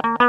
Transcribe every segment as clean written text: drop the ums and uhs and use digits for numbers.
You've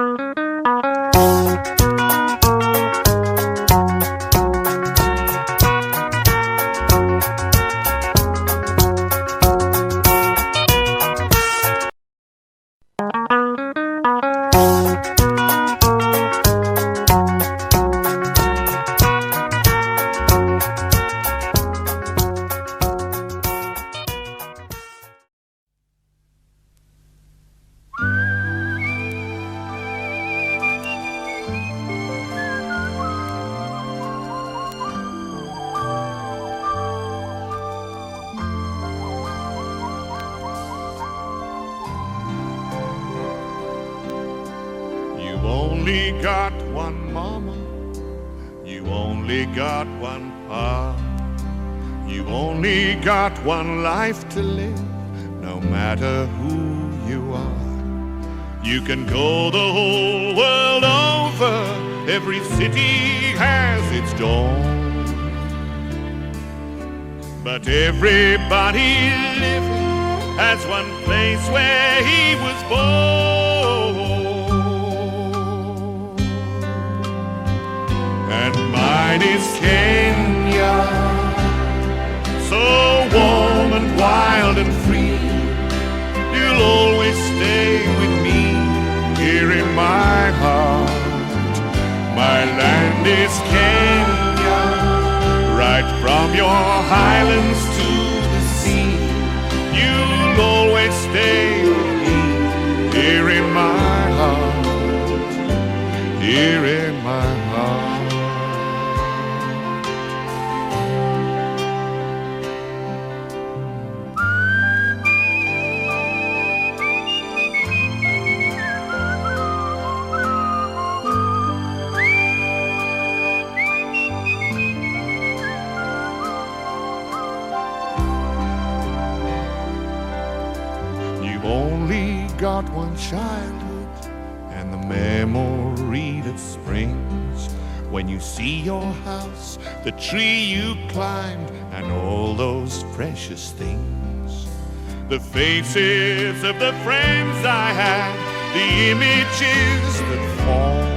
only got one mama, you only got one pa, you've only got one life to live, no matter who you are. You can go the whole world over, every city has its dawn, but everybody living has one place where he was born. And mine is Kenya, so warm and wild and free. You'll always stay with me here in my heart. My land is Kenya, right from your highlands to the sea. You'll always stay with me here in my heart, here in my heart. Only got one childhood and the memory that springs when you see your house, the tree you climbed, and all those precious things. The faces of the friends I had, the images that form.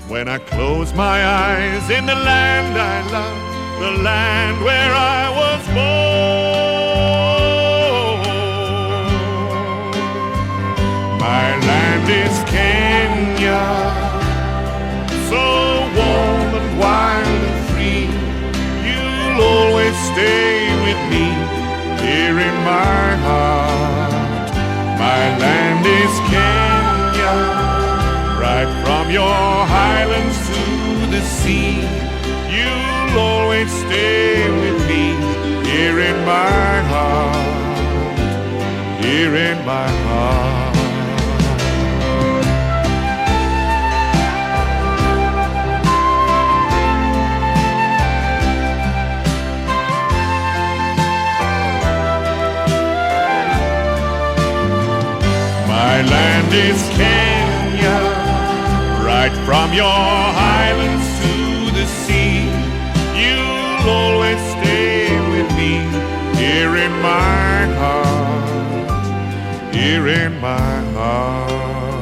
When I close my eyes in the land I love, the land where I was born. My land is Kenya, so warm and wild and free. You'll always stay with me here in my heart. My land is Kenya, right from your highlands to the sea. You'll always stay with me here in my heart, here in my heart. My land is Kenya, right from your highlands to the sea. You'll always stay with me here in my heart, here in my heart.